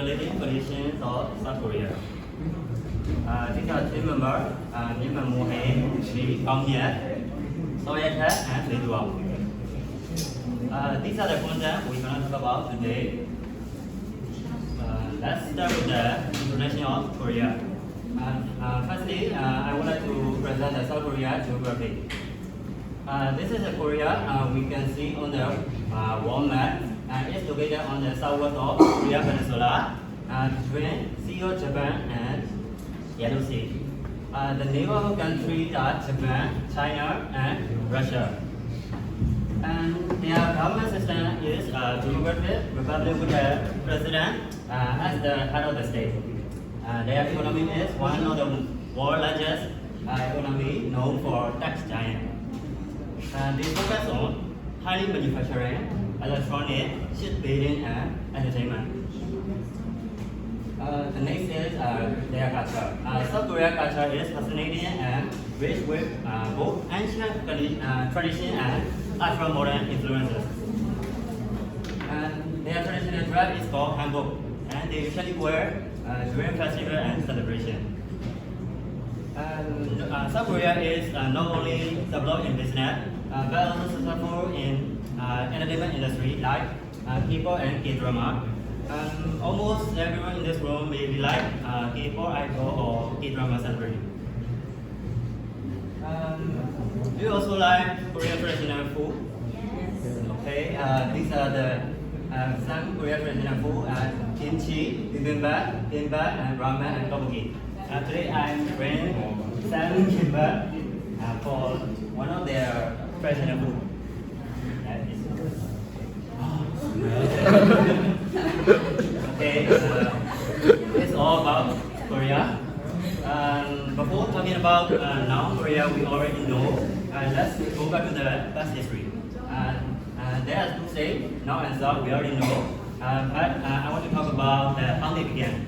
living conditions of South Korea. These are team members, Kim Mohe, Lee Kong-hye, Soye-tae, and Lee Du-won. These are the content we're going to talk about today. Let's start with the introduction of Korea. Firstly, I would like to present the South Korea geography. This is Korea. We can see on the world map. It's located on the southwest of Korea Peninsula, between Sea of Japan and Yellow Sea. The neighborhood countries are Japan, China, and Russia. And their government system is democratic republic with the president as the head of the state. Their economy is one of the world's largest economy known for tech giant. They focus on highly manufacturing, electronic, shipbuilding, and entertainment. The next is their culture. South Korea culture is fascinating and rich with both ancient tradition and ultra-modern influences. And their traditional dress is called hanbok, and they usually wear during festival and celebration. South Korea is not only developed in business, but also successful in entertainment industry like K-pop and K-drama. Almost everyone in this room may be like K-pop idol or K-drama celebrity. Do you also like Korean traditional food? Okay, these are the some Korean traditional food: kimchi, bibimbap, and ramen and tteokbokki. Today I'm bringing some kimbap for one of their traditional food. Okay, it's all about Korea. Before talking about now Korea, we already know. Let's go back to the past history. There are two states, North and South, we already know. But I want to talk about how they began.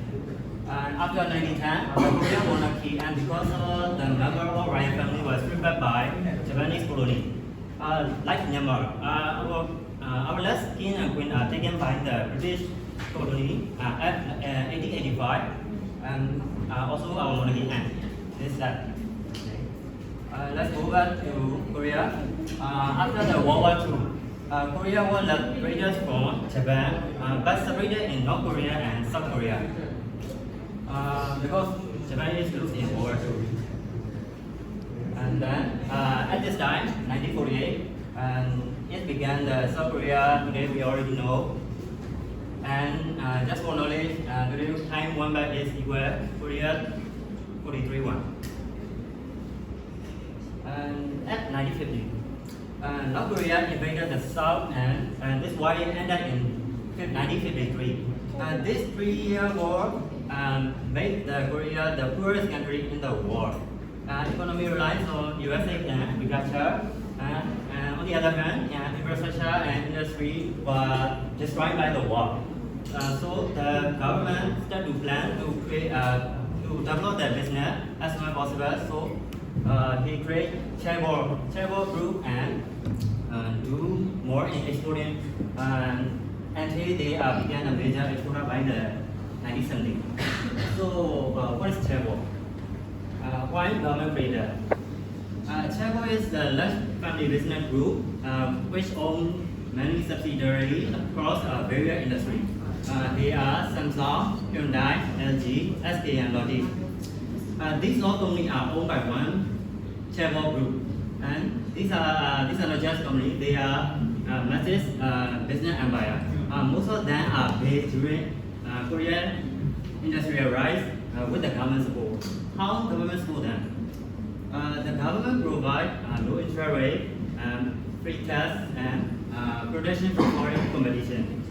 After 1910, the Korean monarchy, and because of the member of royal family was stripped by Japanese colony. Like Myanmar, our last king and queen are taken by the British colony at 1885, and also our monarchy ended. This is that. Let's go back to Korea. After the World War II, Korea was liberated from Japan, but separated in North Korea and South Korea. Because Japanese lose in World War II. And then at this time, 1948, it began the South Korea. Today we already know. And just for knowledge, today time 1 by is equal Korea 43-1. And at 1950, North Korea invaded the South, and this war ended in 1953. This 3-year war made Korea the poorest country in the world. Economy relies on USA and agriculture, and on the other hand, infrastructure and industry were destroyed by the war. So the government started to plan to create to develop their business as soon as possible. So he created chaebol group and do more in exporting, until they began a major exporter by the 1970s. So what is chaebol? Why government created? Chaebol is the large family business group which owns many subsidiaries across various industries. They are Samsung, Hyundai, LG, SK, and Lotte. These all companies are owned by one chaebol group, and these are not just companies; they are massive business empire. Most of them are based during Korean industrial rise with the government support. How government support them? The government provide low interest rate, free test, and protection from foreign competition.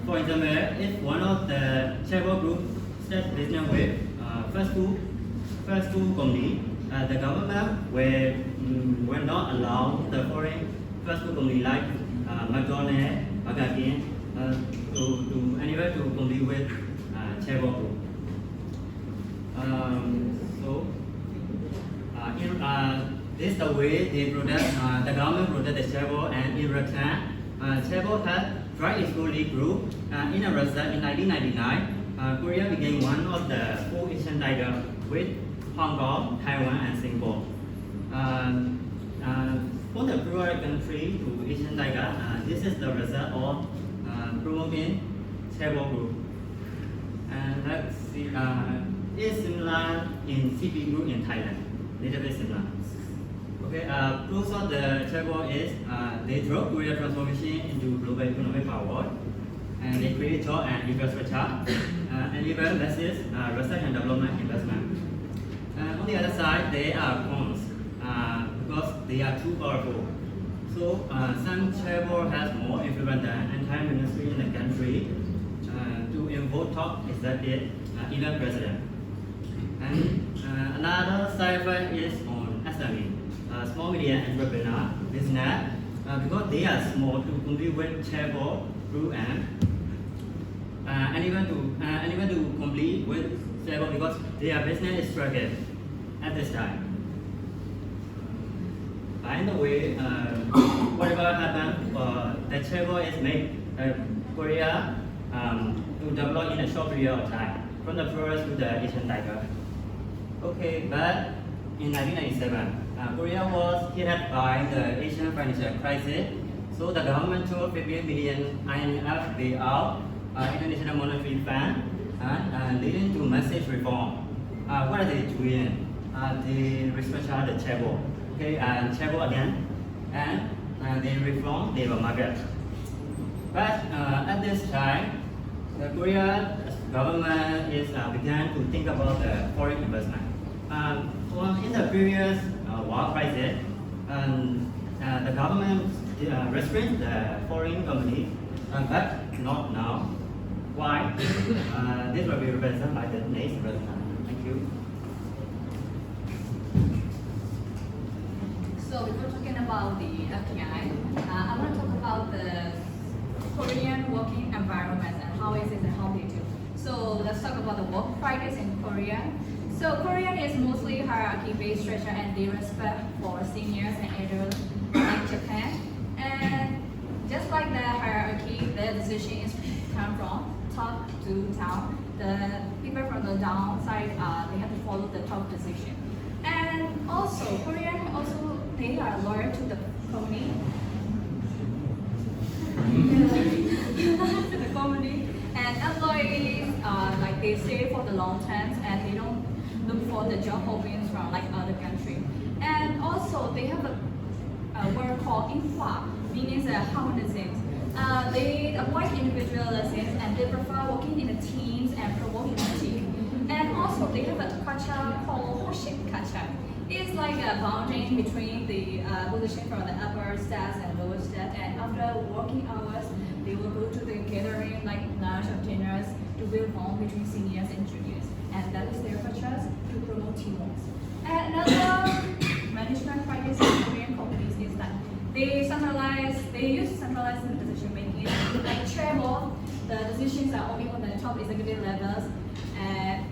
For example, if one of the chaebol group starts business with first two companies, the government will not allow the foreign first two companies like McDonald's, Burger King to anywhere to compete with chaebol group. This is the way they protect, the government protect the chaebol, and in return, chaebol has strike is fully grew. In a result, in 1999, Korea became one of the four Asian tigers with Hong Kong, Taiwan, and Singapore. For the poorer country to Asian tiger, this is the result of promoting chaebol group. And let's see, it's similar in CP group in Thailand, little bit similar. Okay, proof of the chaebol is they drove Korea transformation into global economic power, and they create job and infrastructure, and even basis research and development investment. On the other side, they are cons because they are too powerful. So some chaebol has more influence than entire ministry in the country to invoke top executive, even president. And another side effect is on SME, small medium entrepreneur business, because they are small to compete with chaebol group and even to compete with chaebol because their business is struggling at this time. By the way, whatever happened, the chaebol is made Korea to develop in a short period of time, from the forest to the Asian tiger. Okay, but in 1997, Korea was hit by the Asian financial crisis, so the government took 50 billion IMF bailout, International Monetary Fund, leading to massive reform. What are they doing? They restructure the chaebol, okay, and chaebol again, and they reform labor market. But at this time, the Korean government is began to think about the foreign investment. In the previous war crisis, the government restrained the foreign companies, but not now. Why? This will be represented by the next president. Thank you. So before talking about the FTI, I want to talk about the Korean working environment and how it is and how they do. So let's talk about the work practice in Korea. So Korean is mostly hierarchy-based structure and they respect for seniors and elders like Japan. And just like the hierarchy, the decision is come from top to down. The people from the downside, they have to follow the top decision. And also, Korean also they are loyal to the company. To the company, and employees like they stay for the long terms and they don't look for the job openings from like other country. And also they have a word called infra, meaning harmonism. They avoid individualism and they prefer working in the teams and promote unity. And also they have a culture called Hoshik culture. It's like a boundary between the position from the upper staff and lower staff. And after working hours, they will go to the gathering like lunch or dinners to build bond between seniors and juniors. And that is their culture to promote teamwork. And another management practice in Korean companies is that they use centralized decision making. Like chaebol, the decisions are only on the top executive levels, and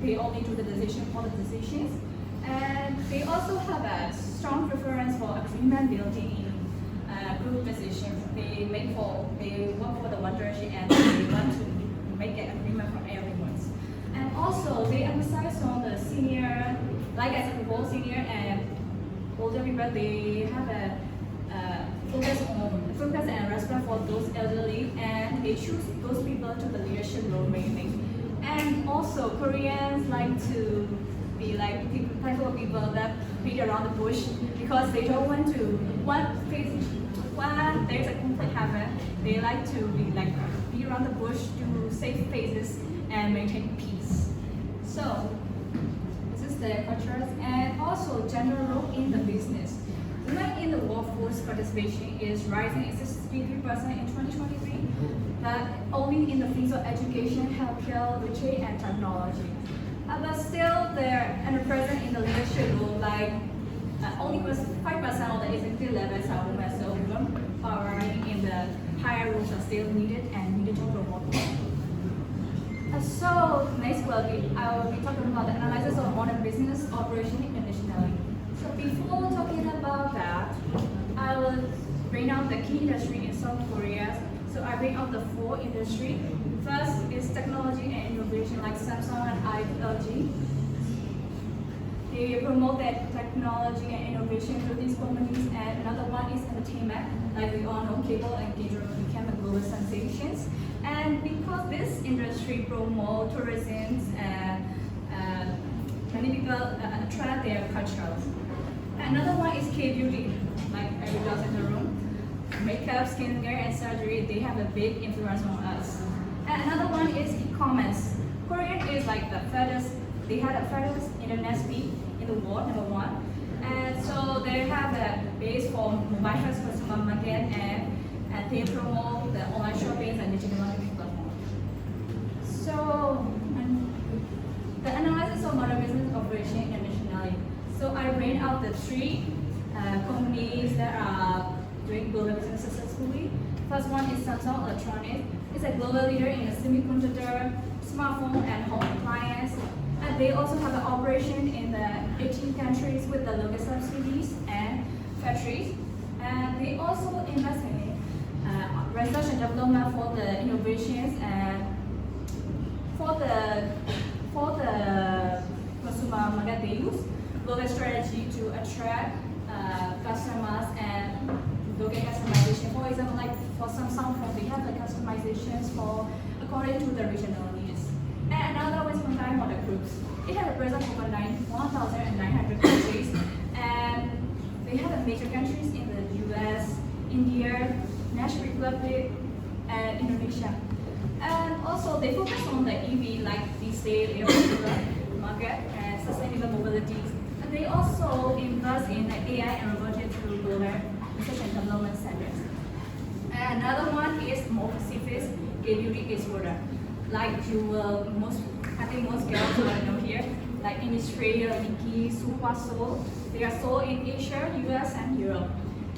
they only do the decision for the decisions. And they also have a strong preference for agreement building in group decisions. They work for the one direction and they want to make an agreement for everyone. And also they emphasize on the senior, like I said before, senior and older people. They have a focus and respect for those elderly, and they choose those people to the leadership role mainly. And also Koreans like to be like type of people that beat around the bush because they don't want to when there's a conflict happen, they like to be like beat around the bush to save faces and maintain peace. So this is their cultures. And also gender role in the business. Women in the workforce participation is rising at 63% in 2023, but only in the fields of education, healthcare, literature, and technology. But still, they're underrepresented in the leadership role, like only 5% of the executive levels are women, so women power in the higher roles are still needed and needed to promote. So next I will be talking about the analysis of modern business operation internationally. So before talking about that, I will bring out the key industry in South Korea. So I bring up the four industry. First is technology and innovation like Samsung and LG. They promote that technology and innovation through these companies. And another one is entertainment. Like we all know, cable and digital became a global sensations. And because this industry promote tourism and many people attract their culture. Another one is K-beauty, like every girl in the room. Makeup, skincare, and surgery, they have a big influence on us. And another one is e-commerce. Korean is like the furthest, they had the furthest internet speed in the world, number one. And so they have a base for mobile first consumer market and they promote the online shopping and digital marketing platform. So, the analysis of modern business operation internationally. So I ran out the three companies that are doing global business successfully. First one is Samsung Electronics. It's a global leader in semiconductor, smartphone, and home appliance. And they also have an operation in the 18 countries with the local subsidies and factories. And they also invest in research and development for the innovations and for the consumer market they use global strategy to attract customers and look at customization. For example, like for Samsung phone, they have the customizations for according to the regional needs. And another was Hyundai Motor Groups. It has a presence over 1,900 countries, and they have a major countries in the US, India, National Republic, and Indonesia. And also they focus on the EV, like they say, they are market and sustainable mobility. And they also invest in the AI and robotics through global research and development centers. And another one is more Pacific, K-beauty exporter. Like you will I think most girls will know here, like Innisfree, Nikki, Super Soul. They are sold in Asia, US, and Europe.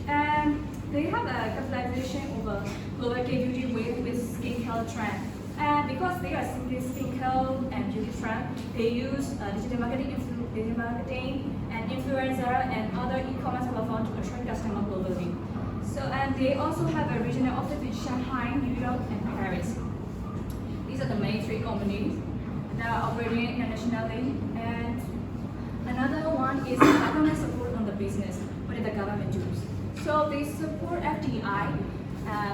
And they have a capitalization over global K-beauty with skincare trend. And because they are simply skincare and beauty trend, they use digital marketing and influencer and other e-commerce platform to attract customers globally. So, and they also have a regional office in Shanghai, New York, and Paris. These are the main three companies that are operating internationally. And another one is government support on the business. What did the government do? So they support FDI,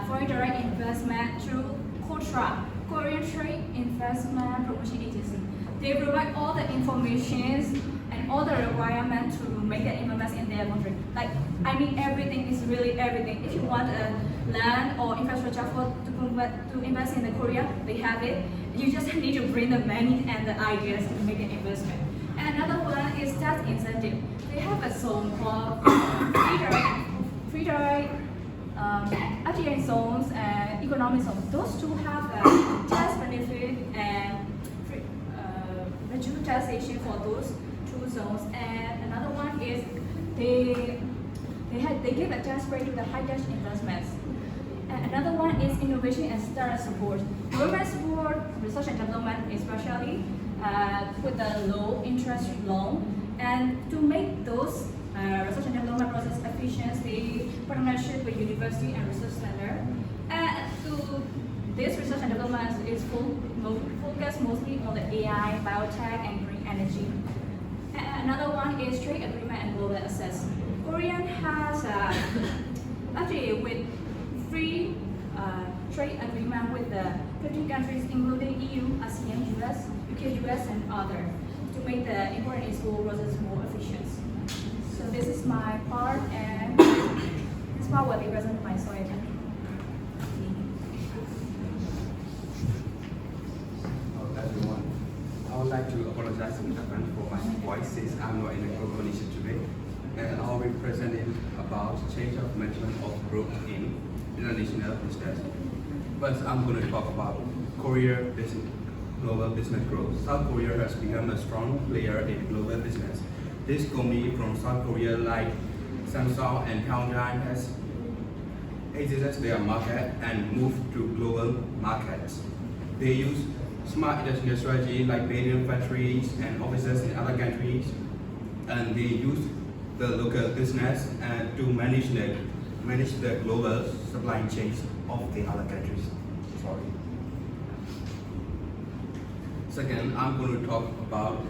foreign direct investment through KOTRA, Korean Trade Investment Promotion Agency. They provide all the information and all the requirements to make an investment in their country. Like, I mean, everything is really everything. If you want a land or infrastructure to invest in the Korea, they have it. You just need to bring the money and the ideas to make an investment. And another one is tax incentive. They have a zone called free direct FDI zones and economic zones. Those two have a tax benefit and reduced taxation for those two zones. And another one is they give a tax break to the high tax investments. And another one is innovation and startup support. Government support research and development, especially with the low interest loan, and to make those research and development process efficient, they partnership with university and research center. And to this research and development is focused mostly on the AI, biotech, and green energy. And another one is trade agreement and global access. Korean has actually with free trade agreement with the 15 countries, including EU, ASEAN, US, UK, US, and others, to make the import and export process more efficient. So this is my part, and this part will be presented by Soya. Everyone, I would like to apologize in advance for my voice since I'm not in a group condition today, and I'll be presenting about change of management of group in international business. First, I'm going to talk about Korea business, global business growth. South Korea has become a strong player in global business. This company from South Korea like Samsung and Hyundai has exited their market and moved to global markets. They use smart industrial strategy like building factories and offices in other countries, and they use the local business to manage the manage the global supply chains of the other countries. Sorry. Second, I'm going to talk about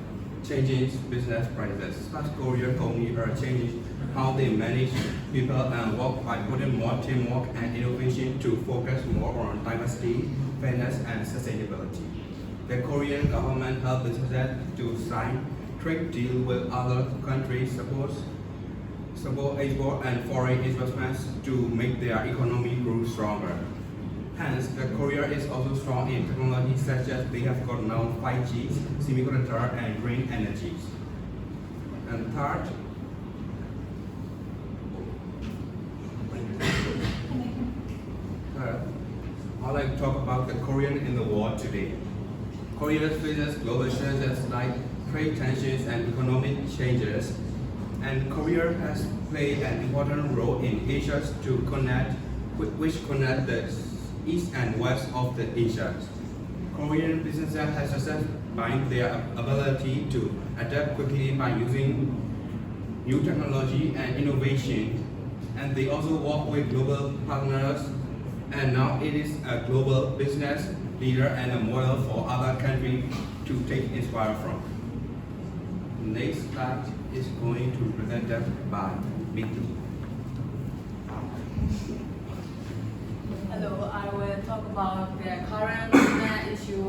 changing business practices. South Korean companies are changing how they manage people and work by putting more teamwork and innovation to focus more on diversity, fairness, and sustainability. The Korean government helped businesses to sign trade deals with other countries, support export and foreign investments to make their economy grow stronger. Hence, the Korea is also strong in technology such as they have got now 5G, semiconductor, and green energies. And third, I'd like to talk about the Korean in the world today. Korea faces global challenges like trade tensions and economic changes, and Korea has played an important role in Asia to which connect the east and west of the Asia. Korean businesses have success by their ability to adapt quickly by using new technology and innovation, and they also work with global partners, and now it is a global business leader and a model for other countries to take inspiration from. Next slide is going to be presented by Vicky. Hello, I will talk about the current business issue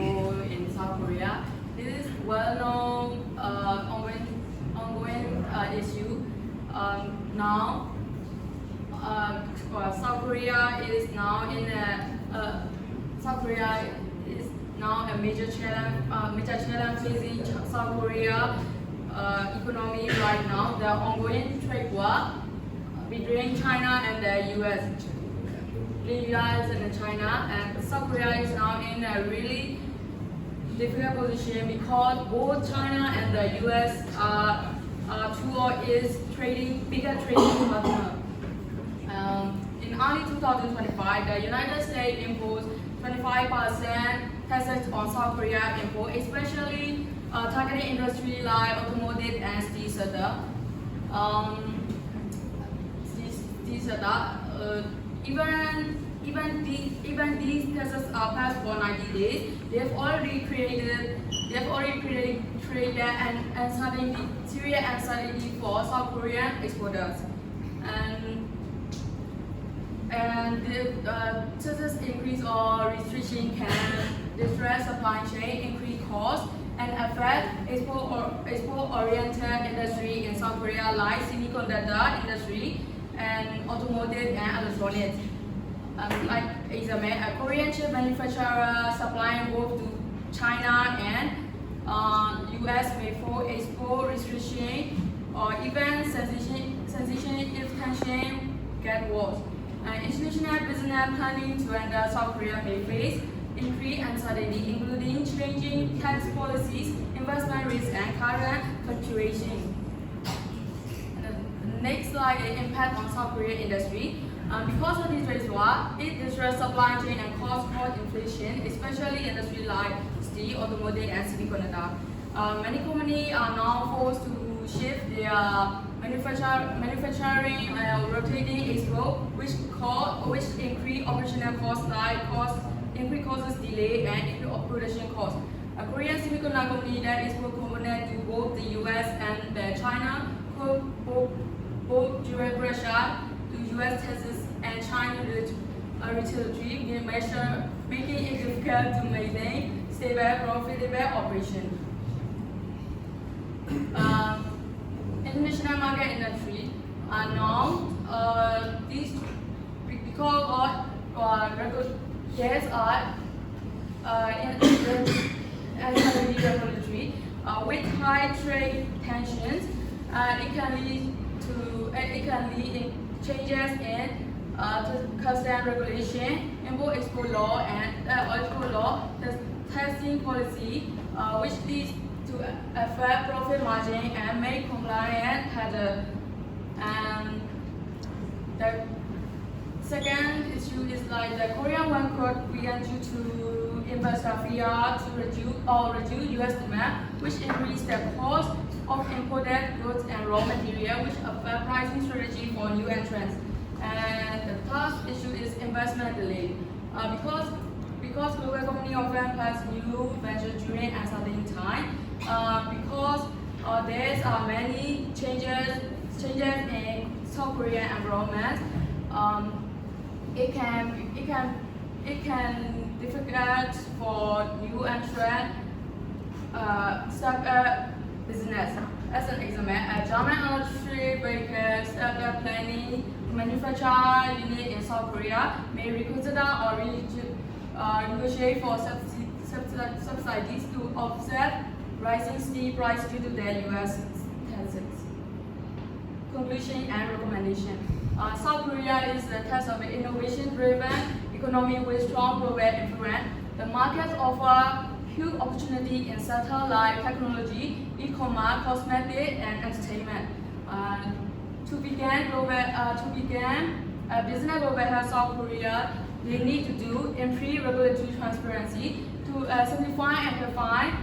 in South Korea. This is well-known ongoing issue. Now, South Korea is now in a major challenge facing South Korea economy right now. The ongoing trade war between China and the U.S. US and China, and South Korea is now in a really difficult position because both China and the US are two or is bigger trading partner. In early 2025, the United States imposed 25% taxes on South Korea import, especially targeting industry like automotive and steel sector. Even these taxes are passed for 90 days. They have already created trade and uncertainty, serious uncertainty for South Korean exporters. And the taxes increase or restriction can distress supply chain, increase costs, and affect export-oriented industry in South Korea like semiconductor industry and automotive and electronics. Like example, a Korean chip manufacturer supplying both to China and US may face export restriction or even sanction if tension get worse. International business planning to enter South Korea may face increased uncertainty, including changing tax policies, investment risk, and current fluctuation. Next slide is impact on South Korean industry. Because of this trade war, it disrupts supply chain and cause inflation, especially industry like steel, automotive, and semiconductor. Many companies are now forced to shift their manufacturing rotating export, which increase operational costs like increase costs, delay, and increase production costs. A Korean semiconductor company that export components to both the US and China could both direct Russia to US taxes and China retaliatory measure, making it difficult to maintain stable, profitable operation. International market industry are now because yes in regulatory with high trade tensions, it can lead in changes in customs regulation, import-export law, and export law, the testing policy, which leads to affect profit margin and make compliance harder. And the second issue is like the Korean won could begin due to investor fear to reduce US demand, which increase the cost of imported goods and raw material, which affect pricing strategy for new entrants. And And the third issue is investment delay. Because global company often pass new venture during uncertain time. Because there are many changes in South Korean environment. It can difficult for new entrant start a business. As an example, a German electric vehicle startup planning manufacture unit in South Korea may reconsider or negotiate for subsidies to offset rising steel price due to their U.S. taxes. Conclusion and recommendation. South Korea is the test of an innovation-driven economy with strong global influence. The market offers huge opportunity in sectors like technology, e-commerce, cosmetics, and entertainment. To begin a business global health South Korea, they need to do improve regulatory transparency to simplify and define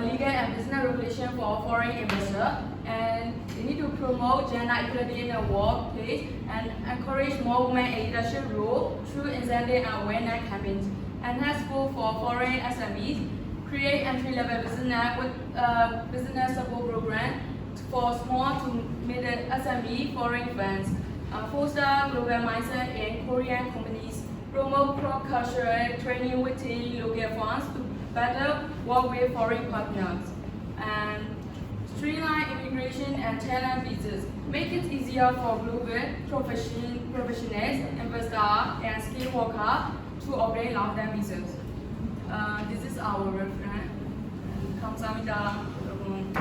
legal and business regulation for foreign investors, and they need to promote gender equality in the workplace and encourage more women in leadership role through incentive and awareness campaigns. Enhance support for foreign SMEs, create entry-level business with business support program for small to middle SME foreign funds, foster global mindset in Korean companies, promote cross-cultural training within local funds to better work with foreign partners, and streamline immigration and talent visas. Make it easier for global professionals, investors, and skilled workers to obtain long-term visas. This is our reference. 감사합니다, 여러분.